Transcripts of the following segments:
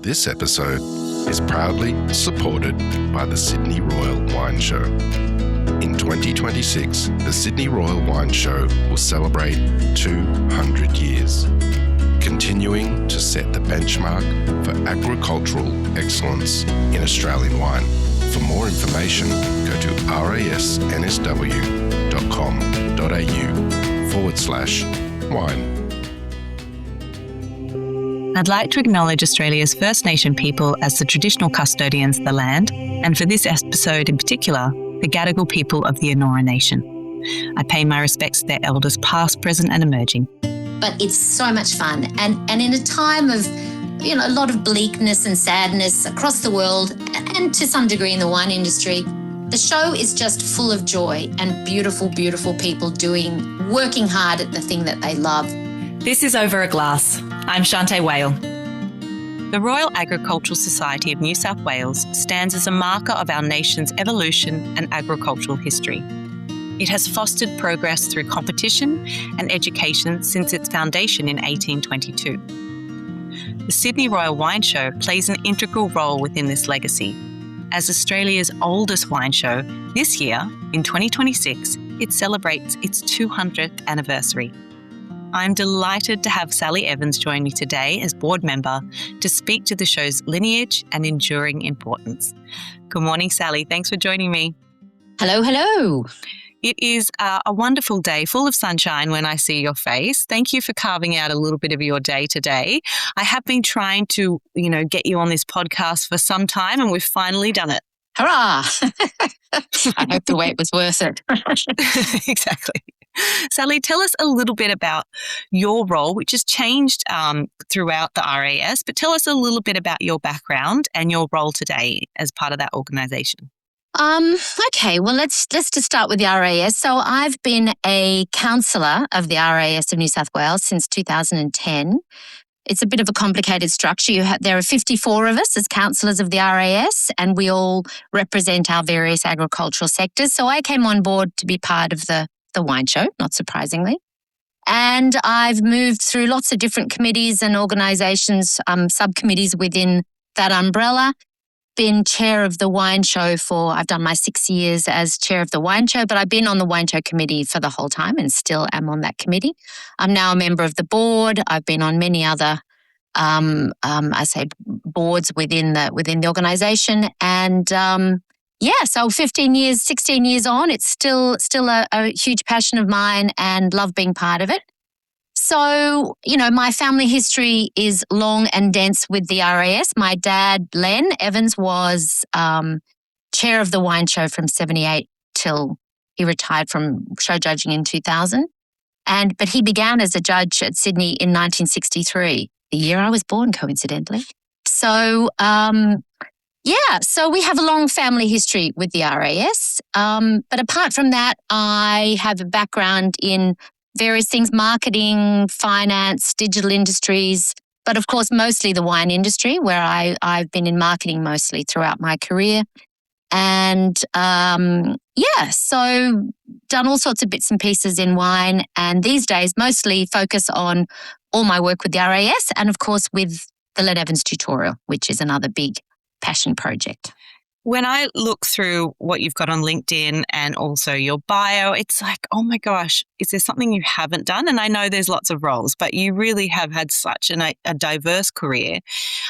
This episode is proudly supported by the Sydney Royal Wine Show. In 2026, the Sydney Royal Wine Show will celebrate 200 years, continuing to set the benchmark for agricultural excellence in Australian wine. For more information, go to rasnsw.com.au/wine. I'd like to acknowledge Australia's First Nation people as the traditional custodians of the land, and for this episode in particular, the Gadigal people of the Eora Nation. I pay my respects to their elders past, present and emerging. But it's so much fun. And in a time of, a lot of bleakness and sadness across the world and to some degree in the wine industry, the show is just full of joy and beautiful, beautiful people working hard at the thing that they love. This is Over a Glass. I'm Shanteh Wale. The Royal Agricultural Society of New South Wales stands as a marker of our nation's evolution and agricultural history. It has fostered progress through competition and education since its foundation in 1822. The Sydney Royal Wine Show plays an integral role within this legacy. As Australia's oldest wine show, this year, in 2026, it celebrates its 200th anniversary. I'm delighted to have Sally Evans join me today as board member to speak to the show's lineage and enduring importance. Good morning, Sally. Thanks for joining me. Hello, hello. It is a wonderful day full of sunshine when I see your face. Thank you for carving out a little bit of your day today. I have been trying to, get you on this podcast for some time and we've finally done it. Hurrah! I hope the wait was worth it. Exactly. Sally, tell us a little bit about your role, which has changed throughout the RAS, but tell us a little bit about your background and your role today as part of that organisation. Okay, well, let's just start with the RAS. So I've been a councillor of the RAS of New South Wales since 2010. It's a bit of a complicated structure. There are 54 of us as councillors of the RAS, and we all represent our various agricultural sectors. So I came on board to be part of the wine show, not surprisingly. And I've moved through lots of different committees and organisations, subcommittees within that umbrella. Been chair of the wine show I've done my 6 years as chair of the wine show, but I've been on the wine show committee for the whole time and still am on that committee. I'm now a member of the board. I've been on many other, boards within the organisation. And so 16 years on, it's still a huge passion of mine and love being part of it. So, my family history is long and dense with the RAS. My dad, Len Evans, was chair of the wine show from 78 till he retired from show judging in 2000. But he began as a judge at Sydney in 1963, the year I was born, coincidentally. So, so we have a long family history with the RAS. But apart from that, I have a background in various things, marketing, finance, digital industries, but of course, mostly the wine industry, where I've been in marketing mostly throughout my career. And so done all sorts of bits and pieces in wine. And these days, mostly focus on all my work with the RAS and of course with the Len Evans tutorial, which is another big passion project. When I look through what you've got on LinkedIn and also your bio, it's like, oh my gosh, is there something you haven't done? And I know there's lots of roles, but you really have had such a diverse career,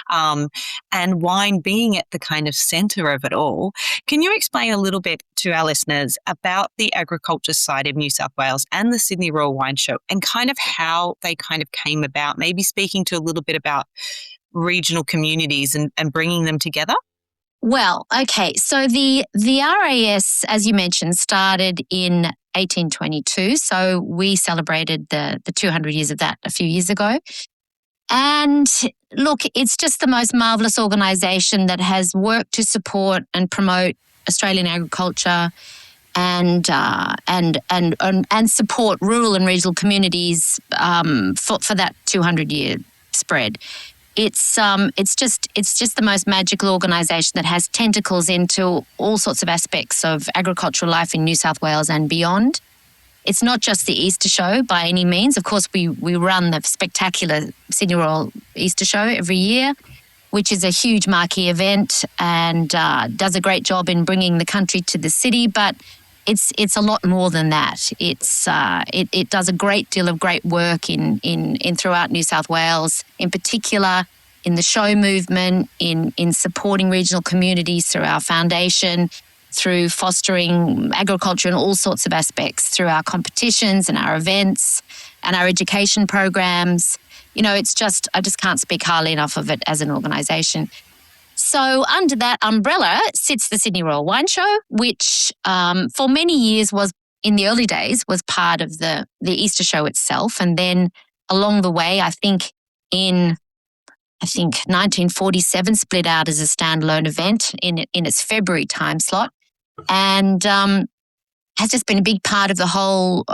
and wine being at the kind of centre of it all. Can you explain a little bit to our listeners about the Agriculture Society of New South Wales and the Sydney Royal Wine Show and kind of how they kind of came about, maybe speaking to a little bit about regional communities and bringing them together? Well, okay. So the RAS, as you mentioned, started in 1822. So we celebrated the 200 years of that a few years ago. And look, it's just the most marvellous organisation that has worked to support and promote Australian agriculture and support rural and regional communities for that 200-year spread. It's just the most magical organisation that has tentacles into all sorts of aspects of agricultural life in New South Wales and beyond. It's not just the Easter show by any means. Of course, we run the spectacular Sydney Royal Easter show every year. which is a huge marquee event and does a great job in bringing the country to the city. But it's a lot more than that. It does a great deal of great work in throughout New South Wales, in particular in the show movement, in supporting regional communities through our foundation, through fostering agriculture in all sorts of aspects, through our competitions and our events and our education programs. It's just, I just can't speak highly enough of it as an organisation. So under that umbrella sits the Sydney Royal Wine Show, which for many years in the early days, was part of the Easter show itself. And then along the way, I think 1947 split out as a standalone event in its February time slot, and has just been a big part of the whole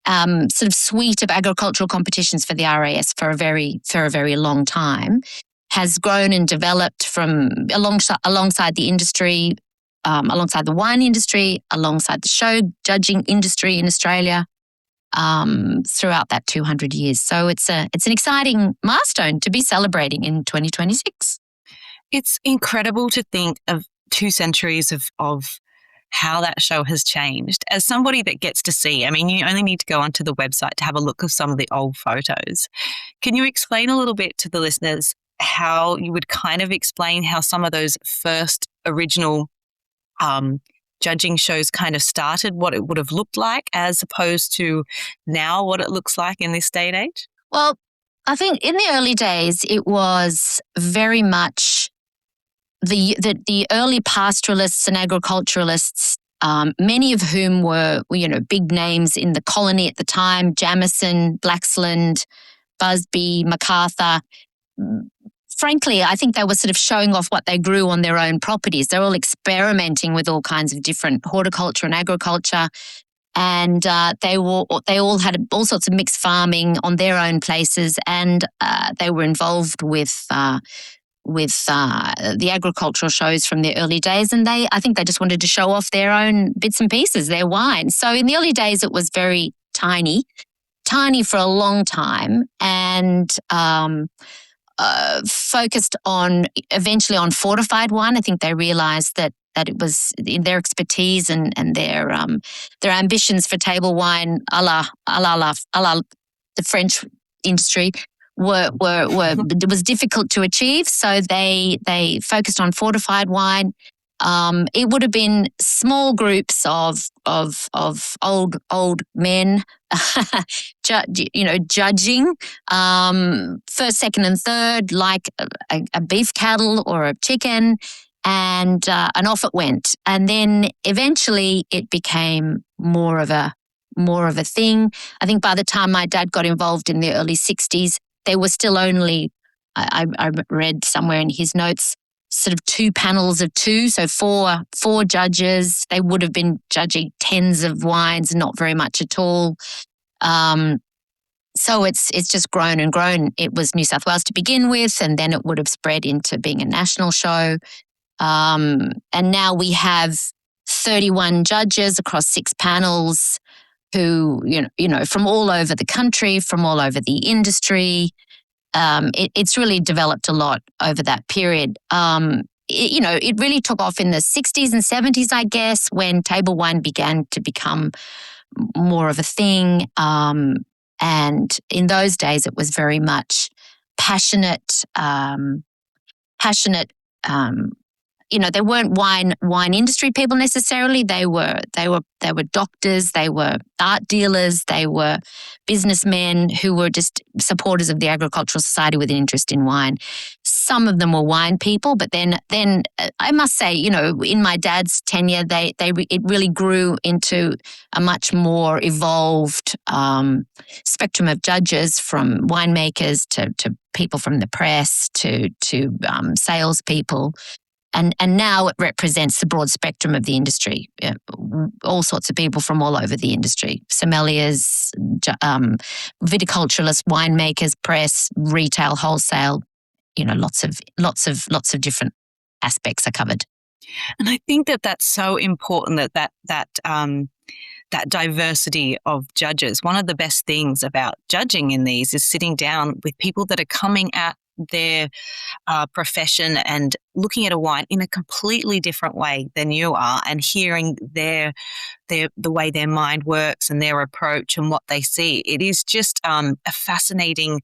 sort of suite of agricultural competitions for the RAS for a very long time. Has grown and developed from alongside the industry, alongside the wine industry, alongside the show judging industry in Australia, throughout that 200 years. So it's an exciting milestone to be celebrating in 2026. It's incredible to think of 2 centuries of how that show has changed. As somebody that gets to see, I mean, you only need to go onto the website to have a look of some of the old photos. Can you explain a little bit to the listeners how you would kind of explain how some of those first original judging shows kind of started, what it would have looked like, as opposed to now what it looks like in this day and age? Well, I think in the early days, it was very much the early pastoralists and agriculturalists, many of whom were, big names in the colony at the time: Jamison, Blaxland, Busby, MacArthur. Frankly, I think they were sort of showing off what they grew on their own properties. They're all experimenting with all kinds of different horticulture and agriculture, and they all had all sorts of mixed farming on their own places, and they were involved with the agricultural shows from the early days. And I think they just wanted to show off their own bits and pieces, their wine. So in the early days, it was very tiny for a long time, and focused eventually on fortified wine. I think they realised that it was in their expertise and their ambitions for table wine, a la the French industry, was difficult to achieve. So they focused on fortified wine. It would have been small groups of old men, judging first, second, and third, like a beef cattle or a chicken, and off it went. And then eventually it became more of a thing. I think by the time my dad got involved in the early 60s, there were still only, I read somewhere in his notes, sort of 2 panels of 2, so four judges. They would have been judging tens of wines, not very much at all. So it's just grown and grown. It was New South Wales to begin with, and then it would have spread into being a national show. And now we have 31 judges across 6 panels who, from all over the country, from all over the industry. It's really developed a lot over that period. It really took off in the 60s and 70s, I guess, when table wine began to become more of a thing. And in those days, it was very much passionate. They weren't wine industry people necessarily. They were doctors, they were art dealers, they were businessmen who were just supporters of the agricultural society with an interest in wine. Some of them were wine people, but then I must say, in my dad's tenure, it really grew into a much more evolved spectrum of judges, from winemakers to people from the press to salespeople. And now it represents the broad spectrum of the industry, all sorts of people from all over the industry: sommeliers, viticulturalists, winemakers, press, retail, wholesale. Lots of different aspects are covered. And I think that's so important, that diversity of judges. One of the best things about judging in these is sitting down with people that are coming at their profession and looking at a wine in a completely different way than you are, and hearing the way their mind works and their approach and what they see. It is just a fascinating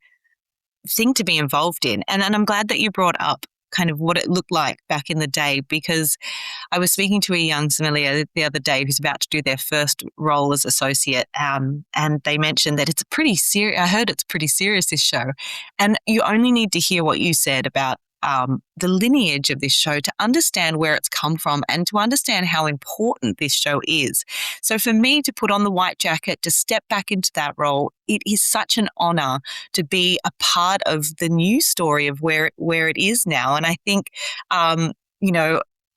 thing to be involved in. And I'm glad that you brought up kind of what it looked like back in the day, because I was speaking to a young sommelier the other day who's about to do their first role as associate, and they mentioned that it's pretty serious. I heard it's pretty serious, this show, and you only need to hear what you said about the lineage of this show to understand where it's come from and to understand how important this show is. So for me to put on the white jacket, to step back into that role, it is such an honor to be a part of the new story of where it is now. And I think,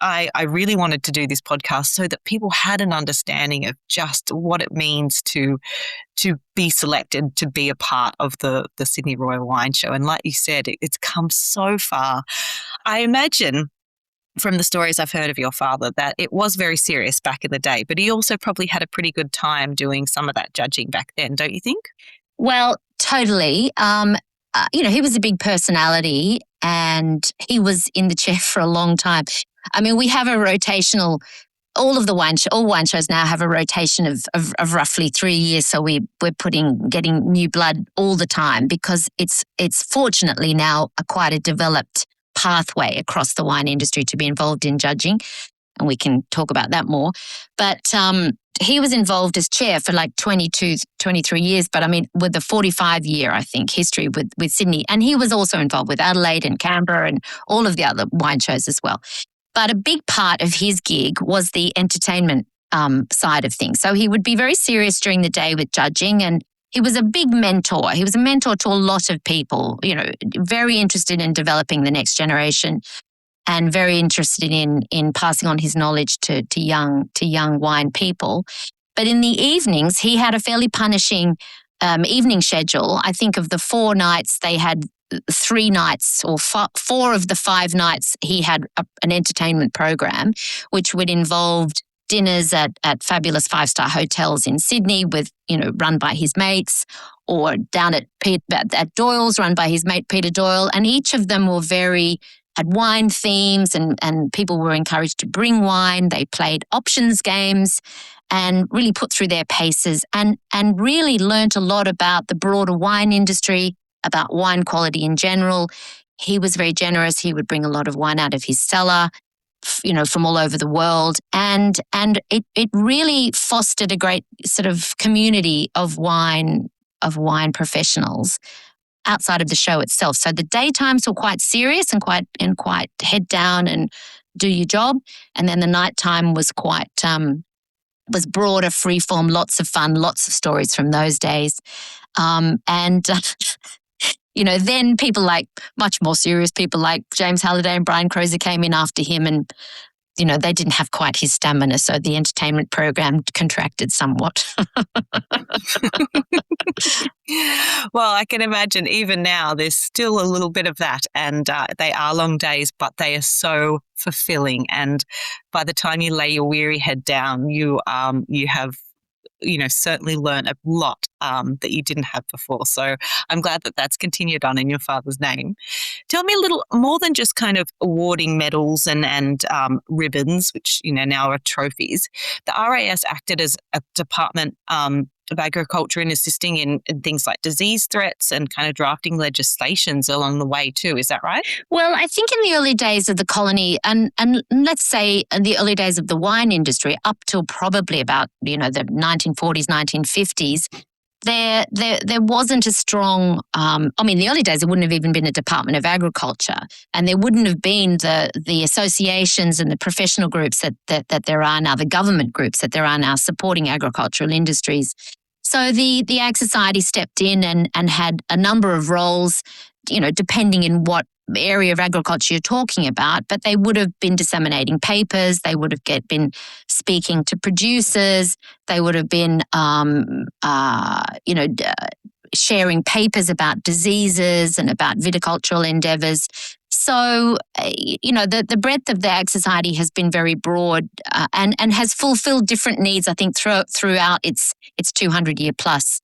I really wanted to do this podcast so that people had an understanding of just what it means to be selected to be a part of the Sydney Royal Wine Show. And like you said, it's come so far. I imagine from the stories I've heard of your father that it was very serious back in the day, but he also probably had a pretty good time doing some of that judging back then, don't you think? Well, totally. He was a big personality and he was in the chair for a long time. I mean, we have a rotational, all wine shows now have a rotation of roughly 3 years. So we're getting new blood all the time, because it's fortunately now quite a developed pathway across the wine industry to be involved in judging. And we can talk about that more. But he was involved as chair for like 22, 23 years. But I mean, with a 45-year, I think, history with Sydney. And he was also involved with Adelaide and Canberra and all of the other wine shows as well. But a big part of his gig was the entertainment side of things. So he would be very serious during the day with judging, and he was a big mentor. He was a mentor to a lot of people, very interested in developing the next generation and very interested in passing on his knowledge to young wine people. But in the evenings, he had a fairly punishing evening schedule. I think of the 4 nights, they had 3 nights or 4 of the 5 nights he had an entertainment program, which would involve dinners at fabulous 5-star hotels in Sydney run by his mates, or down at Doyle's run by his mate Peter Doyle. And each of them had wine themes, and people were encouraged to bring wine. They played options games and really put through their paces and really learnt a lot about the broader wine industry, about wine quality in general. He was very generous. He would bring a lot of wine out of his cellar, from all over the world. And it really fostered a great sort of community of wine professionals outside of the show itself. So the daytimes were quite serious and quite head down and do your job. And then the nighttime was quite, was broader, freeform, lots of fun, lots of stories from those days. Then people like, much more serious people like James Halliday and Brian Crozer came in after him, and, they didn't have quite his stamina. So the entertainment program contracted somewhat. Well, I can imagine even now there's still a little bit of that, and they are long days, but they are so fulfilling. And by the time you lay your weary head down, you have certainly learn a lot that you didn't have before. So I'm glad that that's continued on in your father's name. Tell me a little more than just kind of awarding medals and ribbons, which now are trophies. The RAS acted as a department of agriculture in assisting in things like disease threats and kind of drafting legislations along the way too. Is that right? Well, I think in the early days of the colony, and let's say in the early days of the wine industry, up till probably about the 1940s, 1950s, there wasn't a strong. In the early days, there wouldn't have even been a Department of Agriculture, and there wouldn't have been the associations and the professional groups that there are now, the government groups that there are now supporting agricultural industries. So the Ag Society stepped in and had a number of roles, depending in what area of agriculture you're talking about, but they would have been disseminating papers, they would have been speaking to producers, they would have been, sharing papers about diseases and about viticultural endeavours. So, the breadth of the Ag Society has been very broad and has fulfilled different needs, I think, throughout its 200-year plus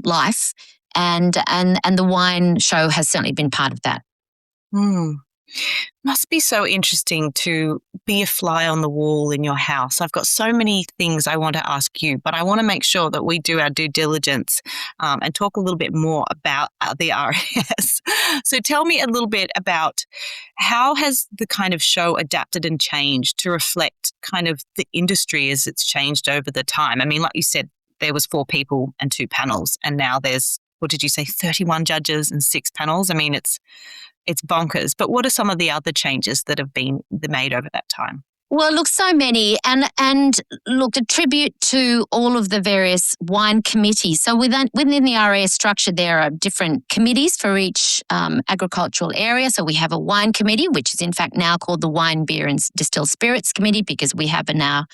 life. and the wine show has certainly been part of that. Must be so interesting to be a fly on the wall in your house. I've got so many things I want to ask you, but I want to make sure that we do our due diligence and talk a little bit more about the RAS. So tell me a little bit about how has the kind of show adapted and changed to reflect kind of the industry as it's changed over the time? I mean, like you said, there was 4 people and 2 panels, and now there's, what did you say, 31 judges and 6 panels? I mean, it's bonkers. But what are some of the other changes that have been made over that time? Well, look, so many. And look, a tribute to all of the various wine committees. So within the RAS structure, there are different committees for each agricultural area. So we have a wine committee, which is in fact now called the Wine, Beer and Distilled Spirits Committee, because we have now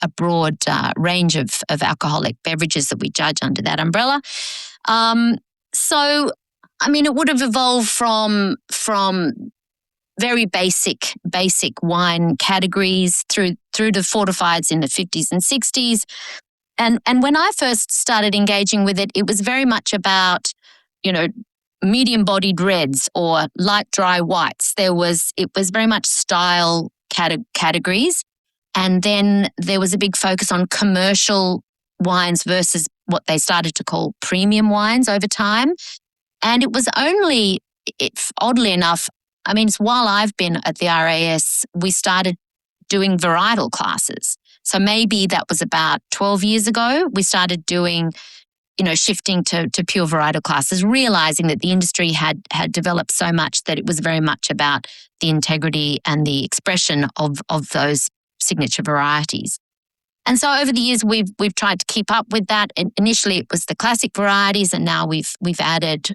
a broad range of alcoholic beverages that we judge under that umbrella. So I mean, it would have evolved from very basic wine categories through to fortifieds in the 50s and 60s. And when I first started engaging with it, it was very much about, medium-bodied reds or light dry whites. It was very much style categories. And then there was a big focus on commercial wines versus what they started to call premium wines over time. And it was only, oddly enough, I mean, it's while I've been at the RAS, we started doing varietal classes. So maybe that was about 12 years ago, we started doing, shifting to pure varietal classes, realizing that the industry had developed so much that it was very much about the integrity and the expression of those signature varieties. And so over the years, we've tried to keep up with that. And initially, it was the classic varieties, and now we've added,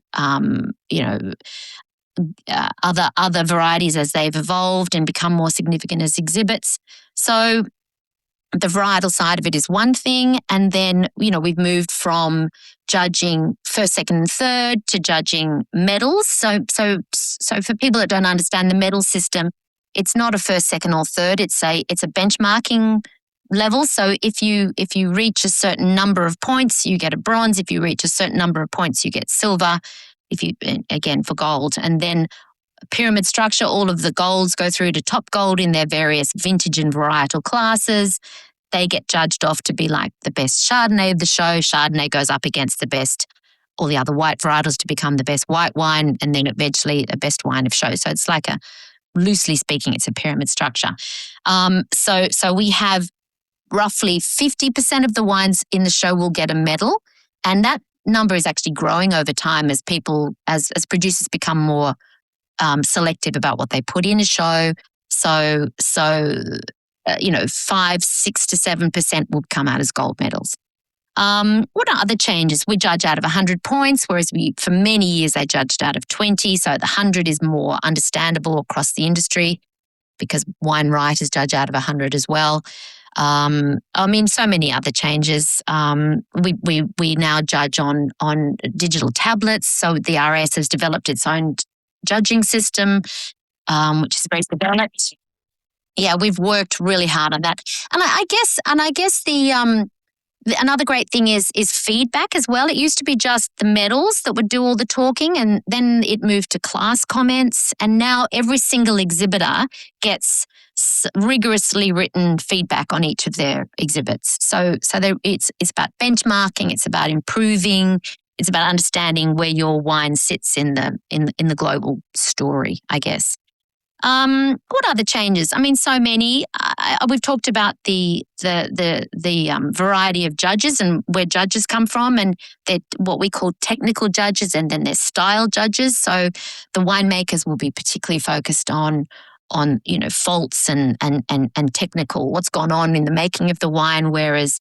other varieties as they've evolved and become more significant as exhibits. So the varietal side of it is one thing, and then we've moved from judging first, second, and third to judging medals. So for people that don't understand the medal system, it's not a first, second, or third. It's a benchmarking level. So if you reach a certain number of points, you get a bronze. If you reach a certain number of points, you get silver. Again, for gold. And then pyramid structure, all of the golds go through to top gold in their various vintage and varietal classes. They get judged off to be like the best Chardonnay of the show. Chardonnay goes up against the best, all the other white varietals to become the best white wine, and then eventually the best wine of show. So it's like loosely speaking, it's a pyramid structure. So we have roughly 50% of the wines in the show will get a medal, and that number is actually growing over time as producers become more selective about what they put in a show. So 5, 6 to 7% will come out as gold medals. What are other changes? We judge out of 100 points, whereas for many years they judged out of 20. So the 100 is more understandable across the industry because wine writers judge out of 100 as well. So many other changes. We now judge on digital tablets. So the RAS has developed its own judging system, which is very developed. Yeah, we've worked really hard on that. And I guess another great thing is feedback as well. It used to be just the medals that would do all the talking, and then it moved to class comments. And now every single exhibitor gets rigorously written feedback on each of their exhibits. So it's about benchmarking. It's about improving. It's about understanding where your wine sits in the global story, I guess. What other changes? I mean, so many. We've talked about the variety of judges and where judges come from, and they're what we call technical judges, and then there's style judges. So the winemakers will be particularly focused on faults and technical, what's gone on in the making of the wine, whereas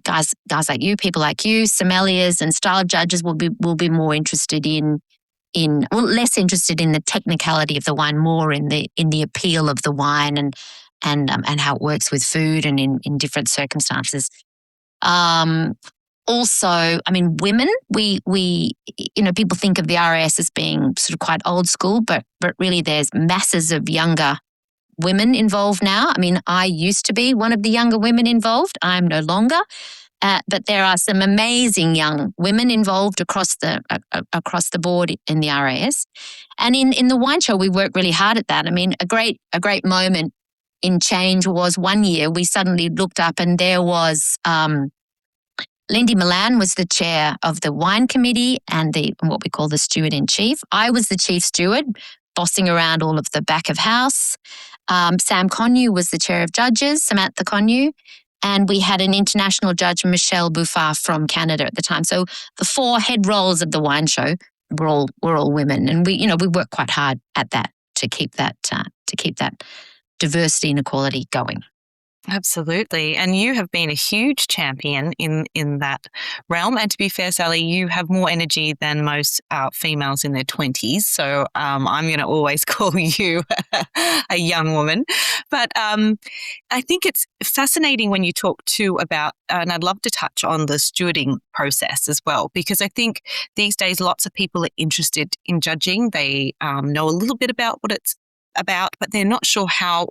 guys like you, people like you, sommeliers and style judges will be more interested less interested in the technicality of the wine, more in the appeal of the wine and how it works with food and in different circumstances. Also, I mean, women, we people think of the RAS as being sort of quite old school, but really there's masses of younger women involved now. I mean, I used to be one of the younger women involved. I'm no longer. But there are some amazing young women involved across the board in the RAS. And in the wine show, we work really hard at that. I mean, a great moment in change was one year we suddenly looked up and there was Lindy Milan was the chair of the wine committee and what we call the steward in chief. I was the chief steward, bossing around all of the back of house. Sam Connew was the chair of judges, Samantha Connew, and we had an international judge, Michelle Buffard from Canada at the time. So the 4 head roles of the wine show were all women, and we worked quite hard at that to keep that diversity and equality going. Absolutely. And you have been a huge champion in that realm. And to be fair, Sally, you have more energy than most females in their 20s. So I'm going to always call you a young woman. But I think it's fascinating when you talk too about, and I'd love to touch on the stewarding process as well, because I think these days lots of people are interested in judging. They know a little bit about what it's about, but they're not sure how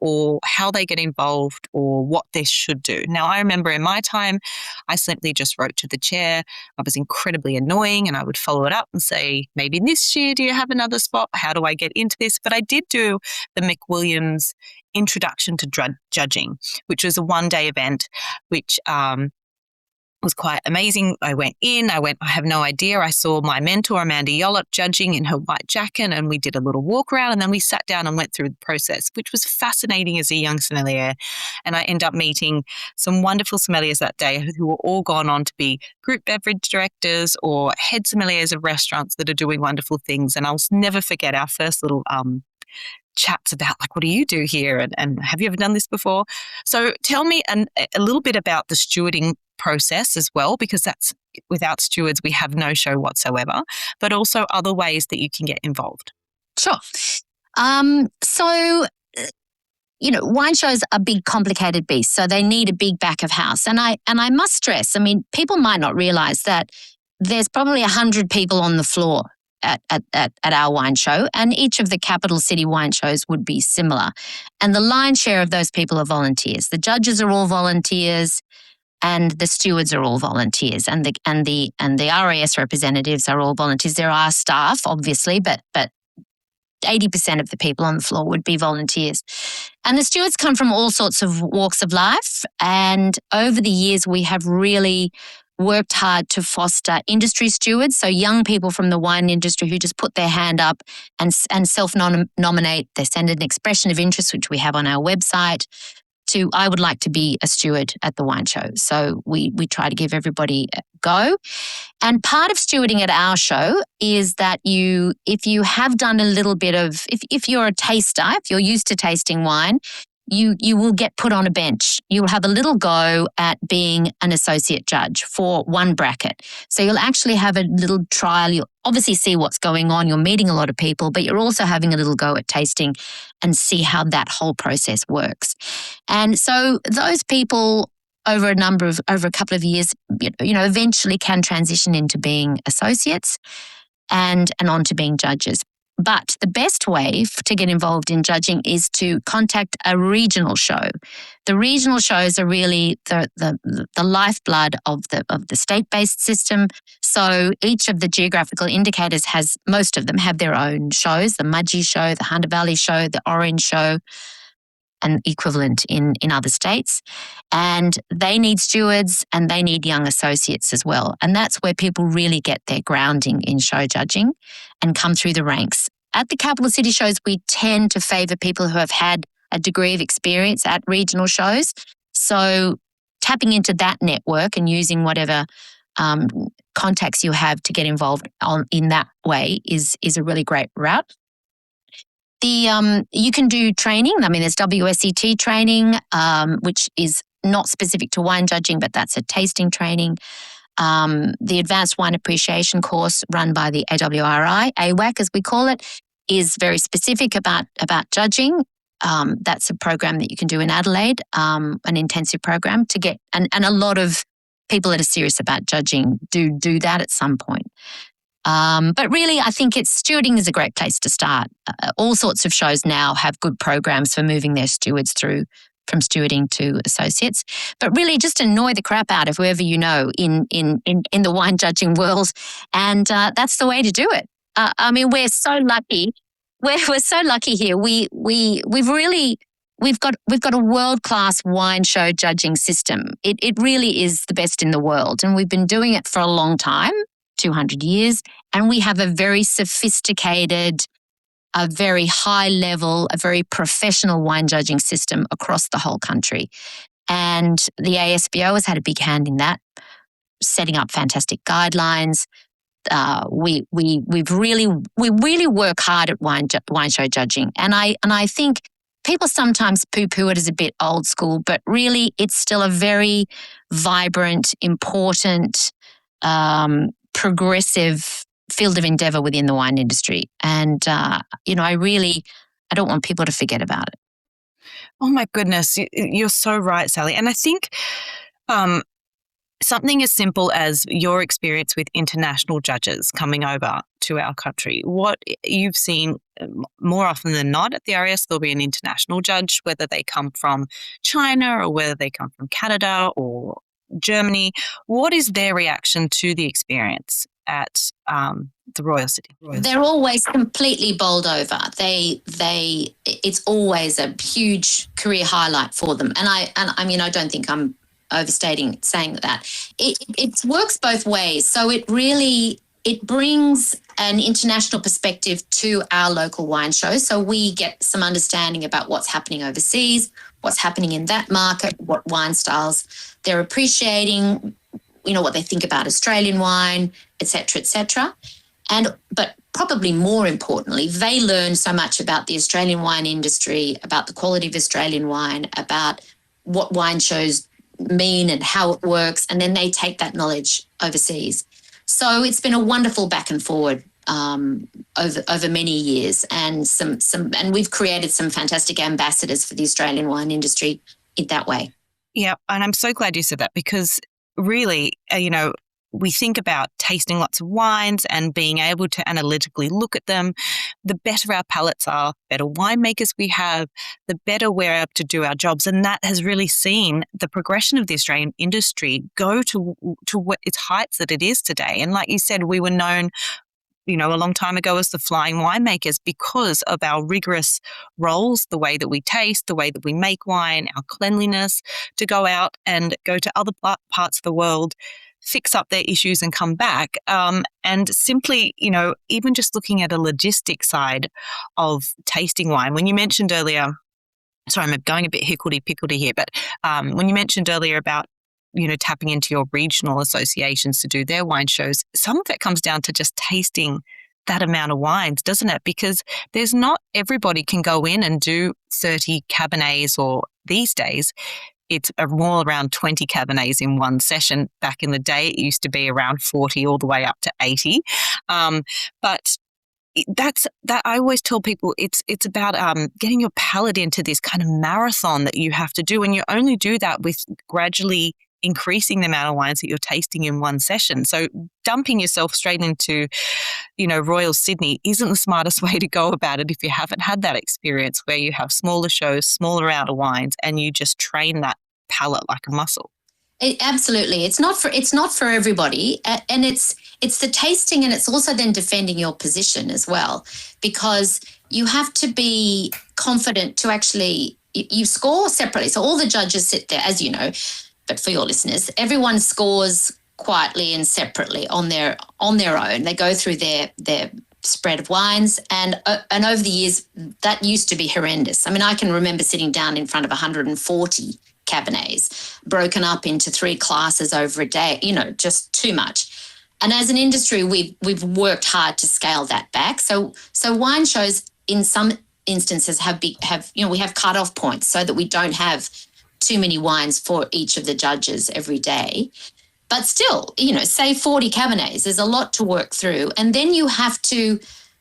they get involved or what they should do. Now, I remember in my time, I simply just wrote to the chair. I was incredibly annoying and I would follow it up and say, maybe this year, do you have another spot? How do I get into this? But I did do the McWilliams Introduction to Judging, which was a one-day event, which was quite amazing. I have no idea. I saw my mentor, Amanda Yollop, judging in her white jacket, and we did a little walk around, and then we sat down and went through the process, which was fascinating as a young sommelier. And I ended up meeting some wonderful sommeliers that day who were all gone on to be group beverage directors or head sommeliers of restaurants that are doing wonderful things. And I'll never forget our first little chats about, like, what do you do here? And have you ever done this before? So tell me a little bit about the stewarding process as well, because that's, without stewards, we have no show whatsoever, but also other ways that you can get involved. Sure. So, wine shows are big, complicated beasts, so they need a big back of house. And I must stress, I mean, people might not realize that there's probably 100 people on the floor at our wine show, and each of the capital city wine shows would be similar. And the lion's share of those people are volunteers. The judges are all volunteers, and the stewards are all volunteers, and the RAS representatives are all volunteers. There are staff, obviously, but 80% of the people on the floor would be volunteers. And the stewards come from all sorts of walks of life. And over the years, we have really worked hard to foster industry stewards, so young people from the wine industry who just put their hand up and self-nominate. They send an expression of interest, which we have on our website, to, I would like to be a steward at the wine show. So we try to give everybody a go. And part of stewarding at our show is that if you have done a little bit of, if you're a taster, if you're used to tasting wine, you will get put on a bench. You'll have a little go at being an associate judge for one bracket. So you'll actually have a little trial. You'll obviously see what's going on. You're meeting a lot of people, but you're also having a little go at tasting and see how that whole process works. And so those people over a couple of years, eventually can transition into being associates and on to being judges. But the best way to get involved in judging is to contact a regional show. The regional shows are really the lifeblood of the state-based system. So each of the geographical indicators most of them have their own shows, the Mudgee show, the Hunter Valley show, the Orange show, and equivalent in other states. And they need stewards and they need young associates as well. And that's where people really get their grounding in show judging and come through the ranks. At the capital city shows, we tend to favour people who have had a degree of experience at regional shows. So tapping into that network and using whatever contacts you have to get involved in that way is a really great route. You can do training. I mean, there's WSET training, which is not specific to wine judging, but that's a tasting training. The Advanced Wine Appreciation course run by the AWRI, AWAC as we call it, is very specific about judging. That's a program that you can do in Adelaide, an intensive program to get, and a lot of people that are serious about judging do that at some point. But really, I think stewarding is a great place to start. All sorts of shows now have good programs for moving their stewards through from stewarding to associates, but really just annoy the crap out of whoever you know in the wine judging world, and that's the way to do it. I mean, we're so lucky. We're so lucky here. We've got a world-class wine show judging system. It really is the best in the world, and we've been doing it for a long time, 200 years, and we have a very sophisticated, a very high level, a very professional wine judging system across the whole country. And the ASBO has had a big hand in that, setting up fantastic guidelines. We really work hard at wine show judging, and I think people sometimes poo-poo it as a bit old school, but really it's still a very vibrant, important, progressive field of endeavour within the wine industry. And I don't want people to forget about it. Oh my goodness, you're so right, Sally. And I think something as simple as your experience with international judges coming over to our country, what you've seen more often than not at the RAS, there'll be an international judge, whether they come from China or whether they come from Canada or Germany. What is their reaction to the experience at the Royal City? They're always completely bowled over. It's always a huge career highlight for them. And I mean, I don't think I'm overstating saying that. It works both ways. So it brings an international perspective to our local wine show. So we get some understanding about what's happening overseas, what's happening in that market, what wine styles they're appreciating, what they think about Australian wine, et cetera, but probably more importantly, they learn so much about the Australian wine industry, about the quality of Australian wine, about what wine shows mean and how it works, and then they take that knowledge overseas. So it's been a wonderful back and forward over many years, and and we've created some fantastic ambassadors for the Australian wine industry in that way. Yeah, and I'm so glad you said that, because really, we think about tasting lots of wines and being able to analytically look at them. The better our palates are, better winemakers we have, the better we're able to do our jobs. And that has really seen the progression of the Australian industry go to its heights that it is today. And like you said, we were known, a long time ago as the flying winemakers because of our rigorous roles, the way that we taste, the way that we make wine, our cleanliness, to go out and go to other parts of the world, fix up their issues and come back. And simply, even just looking at a logistic side of tasting wine. When you mentioned earlier, sorry, I'm going a bit hickledy-pickledy here, but when you mentioned earlier about, tapping into your regional associations to do their wine shows, some of it comes down to just tasting that amount of wines, doesn't it? Because there's not everybody can go in and do 30 Cabernets, or these days, it's more around 20 Cabernets in one session. Back in the day, it used to be around 40 all the way up to 80. But that I always tell people it's about getting your palate into this kind of marathon that you have to do. And you only do that with gradually increasing the amount of wines that you're tasting in one session. So dumping yourself straight into, Royal Sydney isn't the smartest way to go about it if you haven't had that experience where you have smaller shows, smaller amount of wines, and you just train that palate like a muscle. Absolutely. It's not for everybody. And it's the tasting, and it's also then defending your position as well, because you have to be confident to actually, you score separately. So all the judges sit there, as you know, but for your listeners, everyone scores quietly and separately on their own. They go through their spread of wines, and over the years that used to be horrendous. I mean, I can remember sitting down in front of 140 Cabernets, broken up into 3 classes over a day. Just too much. And as an industry, we've worked hard to scale that back. So wine shows in some instances have we have cut-off points so that we don't have too many wines for each of the judges every day. But still, say 40 Cabernets, there's a lot to work through. And then you have to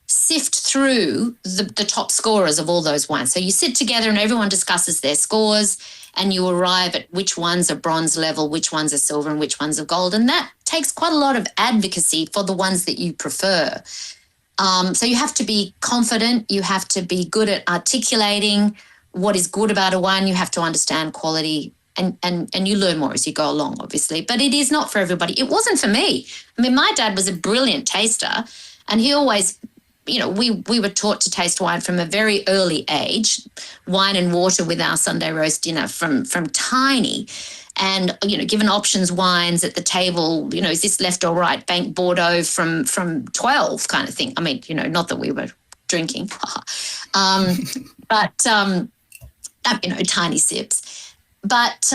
sift through the top scorers of all those wines. So you sit together and everyone discusses their scores, and you arrive at which ones are bronze level, which ones are silver, and which ones are gold. And that takes quite a lot of advocacy for the ones that you prefer. So you have to be confident. You have to be good at articulating what is good about a wine. You have to understand quality, and you learn more as you go along, obviously. But it is not for everybody. It wasn't for me. I mean, my dad was a brilliant taster, and he always, we were taught to taste wine from a very early age, wine and water with our Sunday roast dinner from tiny. And, given options wines at the table, is this left or right bank Bordeaux from 12 kind of thing. I mean, not that we were drinking, but, tiny sips. But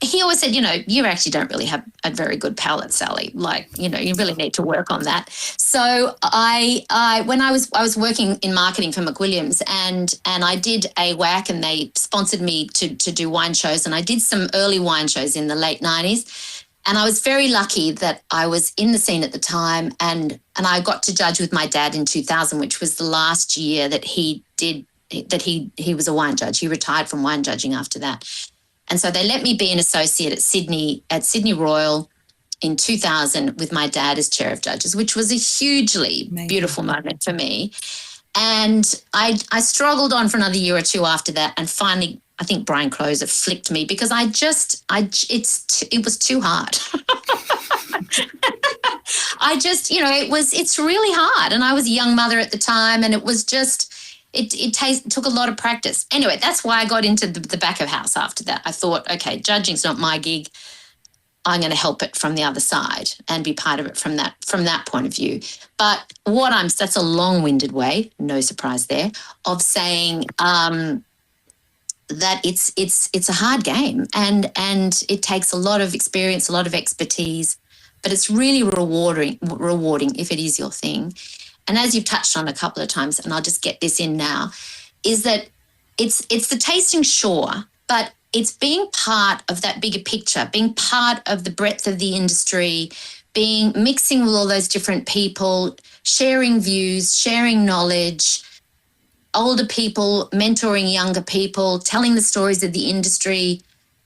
he always said, you actually don't really have a very good palate, Sally. Like, you really need to work on that. So when I was working in marketing for McWilliams, and I did a WAC, and they sponsored me to do wine shows, and I did some early wine shows in the late 90s. And I was very lucky that I was in the scene at the time, and I got to judge with my dad in 2000, which was the last year that he was a wine judge. He retired from wine judging after that. And so they let me be an associate at Sydney Royal in 2000 with my dad as chair of judges, which was a hugely beautiful moment for me. And I struggled on for another year or two after that. And finally, I think Brian Closer flicked me because it was too hard. It's really hard. And I was a young mother at the time, and it was just, it took a lot of practice. Anyway, that's why I got into the back of house after that. I thought, okay, judging's not my gig. I'm going to help it from the other side and be part of it from that point of view. But that's a long-winded way, no surprise there, of saying that it's a hard game, and it takes a lot of experience, a lot of expertise, but it's really rewarding if it is your thing. And as you've touched on a couple of times, and I'll just get this in now, is that it's the tasting, sure, but it's being part of that bigger picture, being part of the breadth of the industry, mixing with all those different people, sharing views, sharing knowledge, older people mentoring younger people, telling the stories of the industry.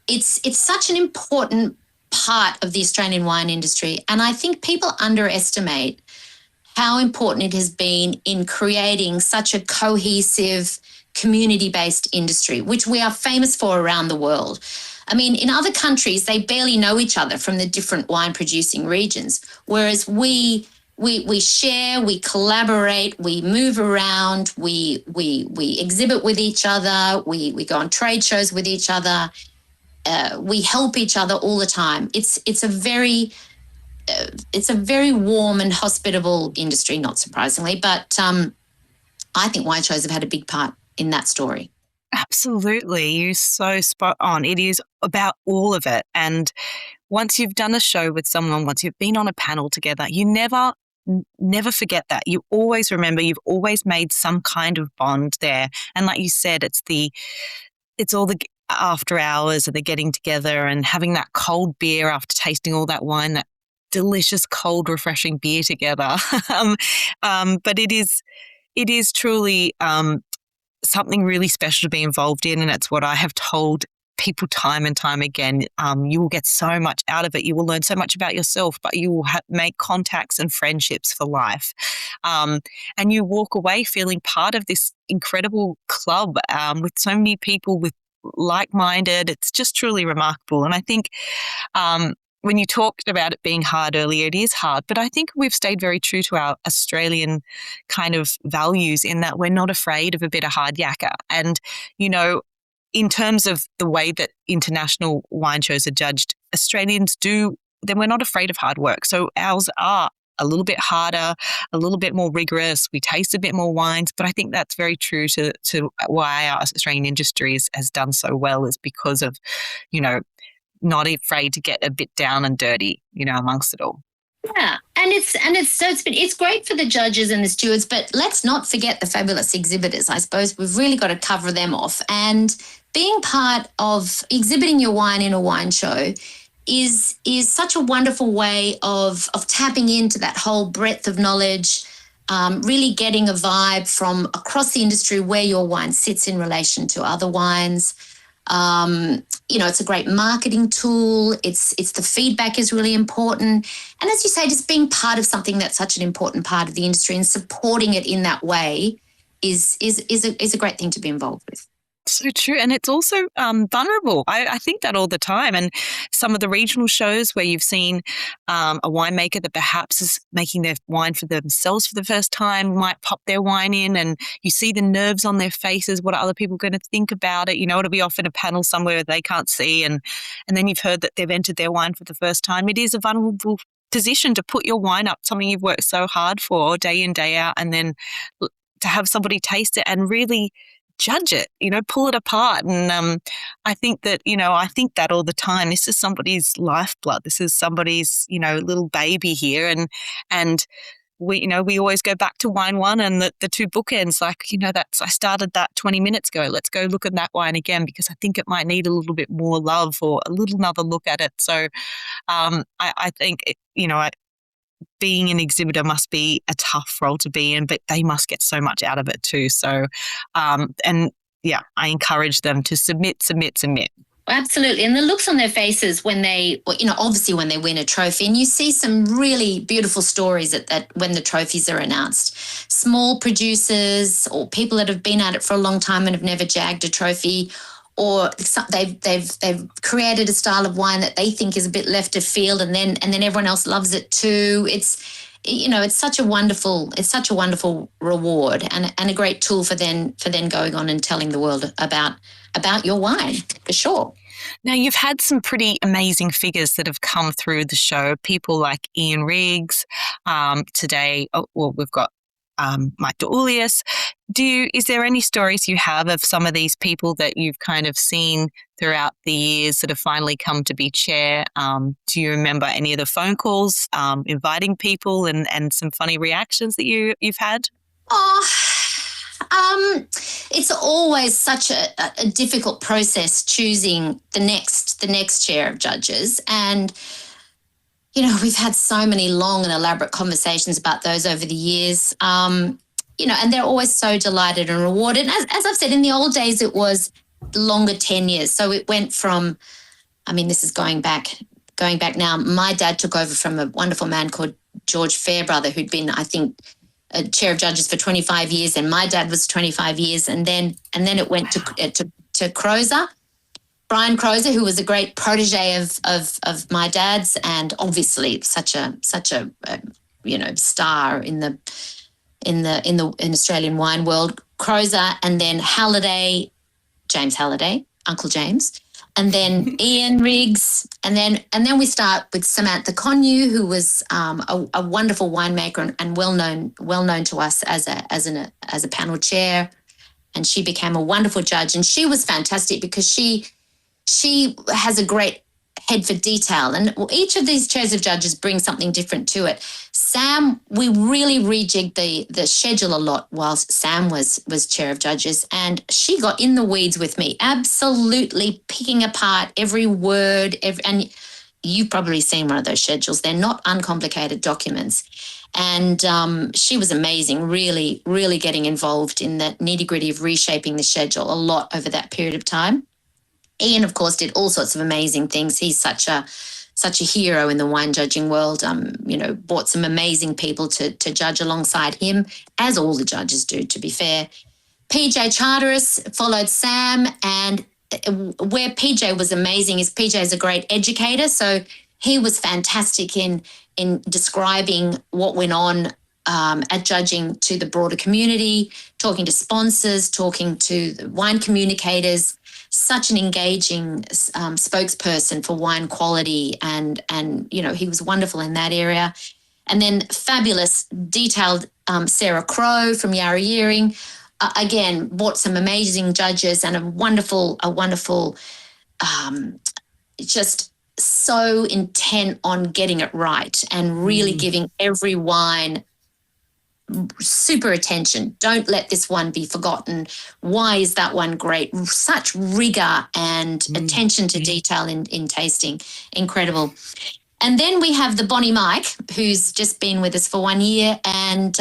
It's such an important part of the Australian wine industry. And I think people underestimate how important it has been in creating such a cohesive, community-based industry, which we are famous for around the world. I mean, in other countries, they barely know each other from the different wine-producing regions, whereas we share, we collaborate, we move around, we exhibit with each other, we go on trade shows with each other, we help each other all the time. It's a very warm and hospitable industry, not surprisingly, but I think wine shows have had a big part in that story. Absolutely. You're so spot on. It is about all of it. And once you've done a show with someone, once you've been on a panel together, you never forget that. You always remember, you've always made some kind of bond there. And like you said, it's all the after hours of the getting together and having that cold beer after tasting all that wine, that delicious, cold, refreshing beer together. But it is truly something really special to be involved in, and it's what I have told people time and time again. You will get so much out of it. You will learn so much about yourself, but you will make contacts and friendships for life. And you walk away feeling part of this incredible club with so many people with like-minded. It's just truly remarkable. And I think when you talked about it being hard earlier, it is hard, but I think we've stayed very true to our Australian kind of values in that we're not afraid of a bit of hard yakka. And, in terms of the way that international wine shows are judged, Australians then we're not afraid of hard work. So ours are a little bit harder, a little bit more rigorous. We taste a bit more wines, but I think that's very true to why our Australian industry has done so well, is because of, not afraid to get a bit down and dirty, amongst it all. Yeah, and it's great for the judges and the stewards, but let's not forget the fabulous exhibitors. I suppose we've really got to cover them off. And being part of exhibiting your wine in a wine show is such a wonderful way of tapping into that whole breadth of knowledge, really getting a vibe from across the industry where your wine sits in relation to other wines. It's a great marketing tool. It's the feedback is really important. And as you say, just being part of something that's such an important part of the industry and supporting it in that way is a great thing to be involved with. So true. And it's also vulnerable. I think that all the time. And some of the regional shows where you've seen a winemaker that perhaps is making their wine for themselves for the first time, might pop their wine in, and you see the nerves on their faces. What are other people going to think about it? You know, it'll be off in a panel somewhere they can't see. And then you've heard that they've entered their wine for the first time. It is a vulnerable position to put your wine up, something you've worked so hard for day in, day out, and then to have somebody taste it and really judge it, you know, pull it apart. And I think that, you know, I think that all the time. This is somebody's lifeblood. This is somebody's, you know, little baby here. And we, you know, we always go back to wine one and the two bookends, like, you know, I started that 20 minutes ago. Let's go look at that wine again, because I think it might need a little bit more love or a little another look at it. So I think, you know, being an exhibitor must be a tough role to be in, but they must get so much out of it too. So, and yeah, I encourage them to submit. Absolutely. And the looks on their faces when they, you know, obviously when they win a trophy, and you see some really beautiful stories at when the trophies are announced. Small producers or people that have been at it for a long time and have never jagged a trophy, or they've created a style of wine that they think is a bit left of field, and then everyone else loves it too. It's, you know, it's such a wonderful reward and a great tool for then going on and telling the world about your wine, for sure. Now, you've had some pretty amazing figures that have come through the show. People like Ian Riggs today. Well, we've got Mike D'Aulius. Is there any stories you have of some of these people that you've kind of seen throughout the years that have finally come to be chair? Do you remember any of the phone calls inviting people and some funny reactions that you've had? It's always such a difficult process choosing the next chair of judges. And you know, we've had so many long and elaborate conversations about those over the years, you know, and they're always so delighted and rewarded. And as I've said, in the old days, it was longer tenures. So it went from, I mean, this is going back now. My dad took over from a wonderful man called George Fairbrother, who'd been, I think, a chair of judges for 25 years, and my dad was 25 years. And then it went to Crozer. Brian Crozer, who was a great protege of my dad's, and obviously such a you know, star in the Australian wine world. Crozer, and then James Halliday, Uncle James, and then Ian Riggs, and then we start with Samantha Connew, who was a wonderful winemaker and well known to us as a panel chair, and she became a wonderful judge, and she was fantastic because she has a great head for detail. And each of these chairs of judges bring something different to it. Sam, we really rejigged the schedule a lot whilst Sam was chair of judges, and she got in the weeds with me, absolutely picking apart every word. And you've probably seen one of those schedules. They're not uncomplicated documents. And she was amazing, really, really getting involved in the nitty-gritty of reshaping the schedule a lot over that period of time. Ian, of course, did all sorts of amazing things. He's such a hero in the wine judging world. You know, brought some amazing people to judge alongside him, as all the judges do, to be fair. PJ Charteris followed Sam, and where PJ was amazing is PJ is a great educator. So he was fantastic in describing what went on at judging to the broader community, talking to sponsors, talking to the wine communicators. Such an engaging spokesperson for wine quality, and you know, he was wonderful in that area. And then fabulous, detailed Sarah Crowe from Yarra Yearing, again brought some amazing judges and a wonderful, just so intent on getting it right and really giving every wine super attention. Don't let this one be forgotten. Why is that one great? Such rigor and attention to detail in tasting. Incredible. And then we have the Bonnie Mike, who's just been with us for 1 year, and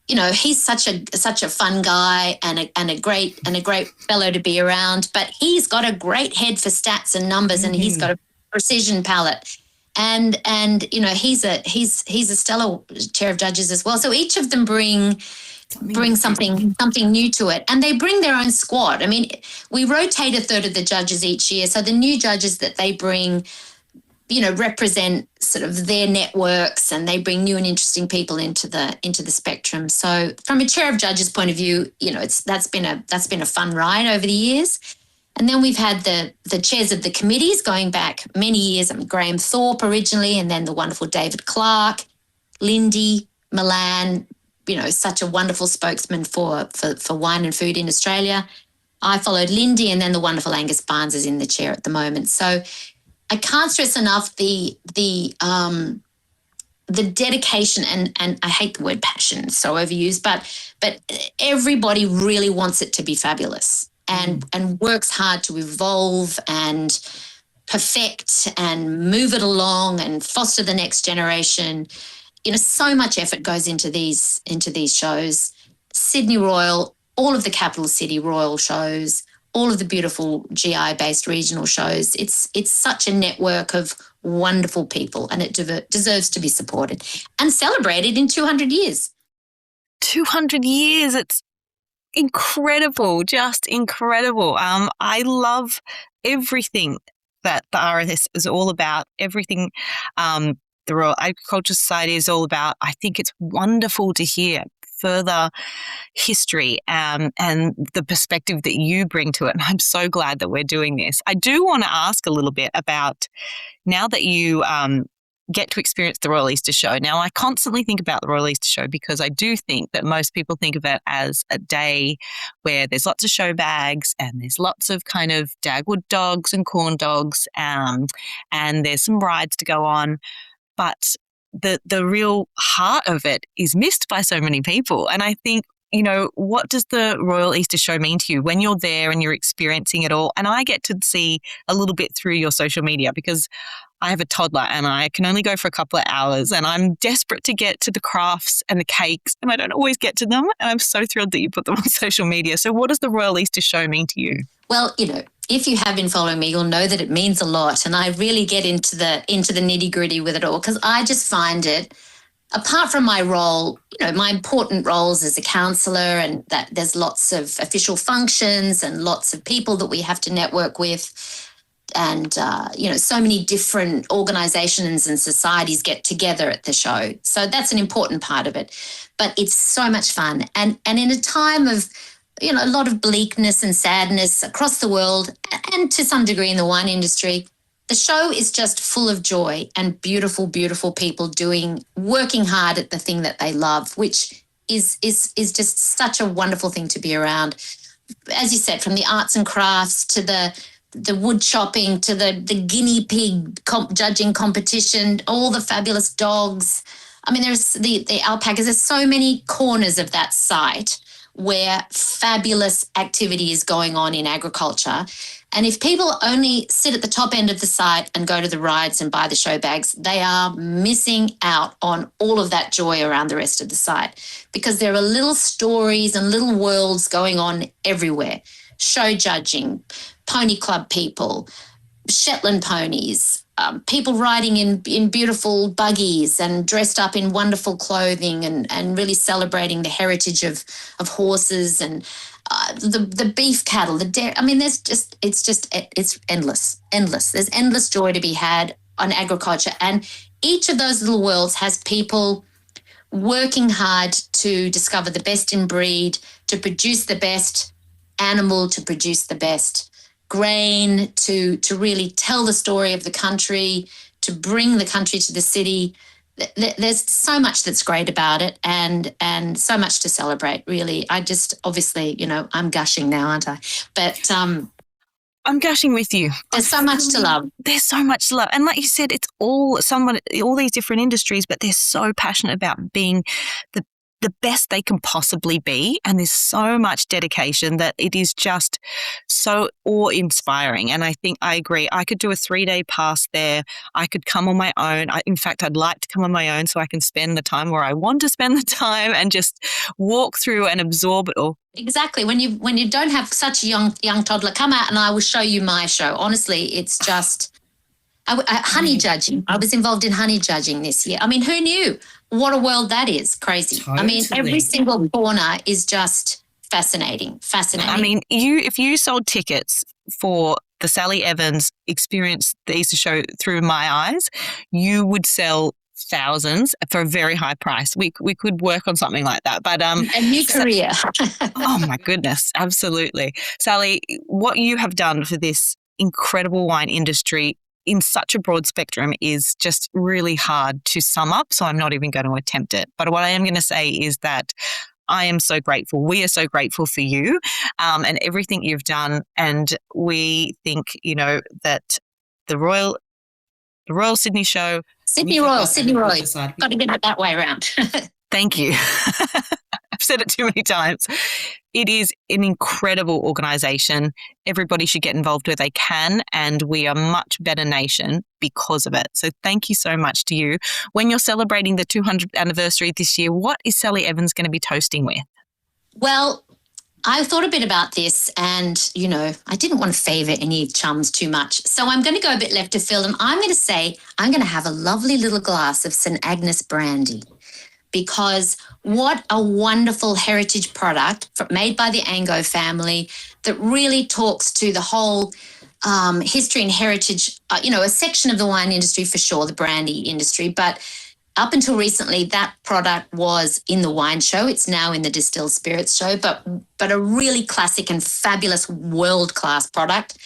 you know, he's such a fun guy and a great fellow to be around. But he's got a great head for stats and numbers, and he's got a precision palate. And you know, he's a stellar chair of judges as well. So each of them bring bring something new to it. And they bring their own squad. I mean, we rotate a third of the judges each year. So the new judges that they bring, represent sort of their networks, and they bring new and interesting people into the spectrum. So from a chair of judges point of view, that's been a fun ride over the years. And then we've had the chairs of the committees going back many years. I mean, Graham Thorpe originally, and then the wonderful David Clark, Lindy, Milan, such a wonderful spokesman for wine and food in Australia. I followed Lindy, and then the wonderful Angus Barnes is in the chair at the moment. So I can't stress enough the dedication and I hate the word passion, so overused, but everybody really wants it to be fabulous and works hard to evolve and perfect and move it along and foster the next generation. So much effort goes into these shows. Sydney Royal, all of the capital city Royal shows, all of the beautiful GI-based regional shows. It's such a network of wonderful people, and it deserves to be supported and celebrated in 200 years. 200 years. It's incredible, just incredible. I love everything that the RSS is all about, everything the Royal Agricultural Society is all about. I think it's wonderful to hear further history and the perspective that you bring to it. And I'm so glad that we're doing this. I do want to ask a little bit about, now that you get to experience the Royal Easter Show. Now, I constantly think about the Royal Easter Show because I do think that most people think of it as a day where there's lots of show bags and there's lots of kind of Dagwood dogs and corn dogs, and there's some rides to go on. But the real heart of it is missed by so many people. And I think, what does the Royal Easter Show mean to you when you're there and you're experiencing it all? And I get to see a little bit through your social media because I have a toddler and I can only go for a couple of hours, and I'm desperate to get to the crafts and the cakes, and I don't always get to them. And I'm so thrilled that you put them on social media. So what does the Royal Easter Show mean to you? Well, if you have been following me, you'll know that it means a lot. And I really get into the nitty-gritty with it all, because I just find it, apart from my role, my important roles as a counsellor, and that there's lots of official functions and lots of people that we have to network with, and so many different organisations and societies get together at the show. So that's an important part of it. But it's so much fun. And in a time of, a lot of bleakness and sadness across the world, and to some degree in the wine industry, the show is just full of joy and beautiful, beautiful people working hard at the thing that they love, which is just such a wonderful thing to be around. As you said, from the arts and crafts to the wood chopping to the guinea pig judging competition, all the fabulous dogs. I mean, there's the alpacas. There's so many corners of that site where fabulous activity is going on in agriculture. And if people only sit at the top end of the site and go to the rides and buy the show bags, they are missing out on all of that joy around the rest of the site, because there are little stories and little worlds going on everywhere. Show judging, pony club people, Shetland ponies, people riding in beautiful buggies and dressed up in wonderful clothing, and really celebrating the heritage of horses, and the beef cattle, the dairy. I mean, it's endless. There's endless joy to be had on agriculture. And each of those little worlds has people working hard to discover the best in breed, to produce the best animal, to produce the best grain, to really tell the story of the country, to bring the country to the city. There's so much that's great about it, and so much to celebrate, really. I just, obviously, I'm gushing now, aren't I? But I'm gushing with you. There's so much to love. There's so much to love. And like you said, it's all these different industries, but they're so passionate about being the best they can possibly be. And there's so much dedication that it is just so awe-inspiring. And I think I agree. I could do a 3-day pass there. I could come on my own. In fact, I'd like to come on my own so I can spend the time where I want to spend the time and just walk through and absorb it all. Exactly. When you don't have such a young toddler, come out and I will show you my show. Honestly, it's just, Honey judging. I was involved in honey judging this year. I mean, who knew? What a world that is. Crazy. Totally. I mean, every single corner is just fascinating. I mean, if you sold tickets for the Sally Evans Experience the Easter Show through my eyes, you would sell thousands for a very high price. We could work on something like that. But a new career. Oh my goodness, absolutely. Sally, what you have done for this incredible wine industry in such a broad spectrum is just really hard to sum up, so I'm not even going to attempt it. But what I am going to say is that I am so grateful. We are so grateful for you and everything you've done. And we think, that the Royal Sydney Show. Sydney Royal. Got to get it that way around. Thank you. I've said it too many times. It is an incredible organisation. Everybody should get involved where they can, and we are a much better nation because of it. So thank you so much to you. When you're celebrating the 200th anniversary this year, what is Sally Evans going to be toasting with? Well, I thought a bit about this and, I didn't want to favour any chums too much. So I'm going to go a bit left of field, and I'm going to say I'm going to have a lovely little glass of St Agnes brandy, because what a wonderful heritage product made by the Angot family that really talks to the whole history and heritage, a section of the wine industry for sure, the brandy industry. But up until recently, that product was in the wine show. It's now in the distilled spirits show, but a really classic and fabulous world-class product.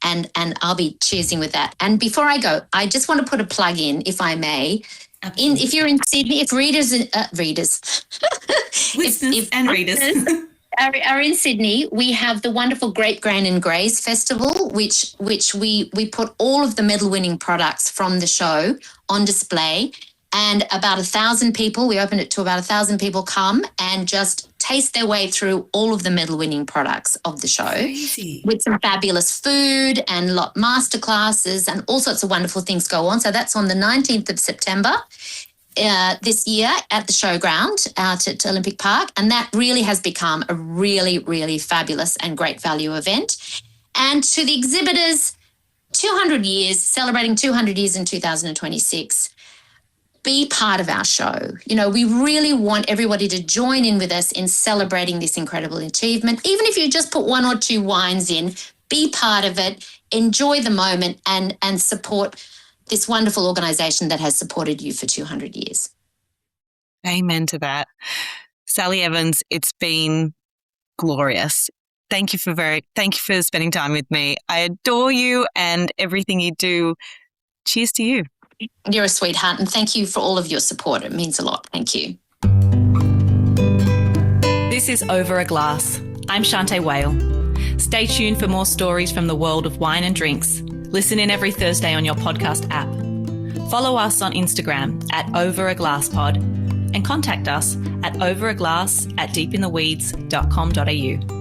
And I'll be cheersing with that. And before I go, I just want to put a plug in, if I may. If you're in Sydney, if readers listeners and readers are in Sydney, we have the wonderful Grape Grain and Grays Festival, which we put all of the medal-winning products from the show on display, and about 1,000 people. We opened it to about 1,000 people come and just taste their way through all of the medal-winning products of the show. Crazy. With some fabulous food and masterclasses and all sorts of wonderful things go on. So that's on the 19th of September this year at the showground out at Olympic Park. And that really has become a really, really fabulous and great value event. And to the exhibitors, 200 years, celebrating 200 years in 2026. Be part of our show. We really want everybody to join in with us in celebrating this incredible achievement. Even if you just put one or two wines in, be part of it, enjoy the moment and support this wonderful organisation that has supported you for 200 years. Amen to that. Sally Evans, it's been glorious. Thank you for spending time with me. I adore you and everything you do. Cheers to you. You're a sweetheart, and thank you for all of your support. It means a lot. Thank you. This is Over a Glass. I'm Shanteh Wale. Stay tuned for more stories from the world of wine and drinks. Listen in every Thursday on your podcast app. Follow us on Instagram at overaglasspod and contact us at overaglass@deepintheweeds.com.au.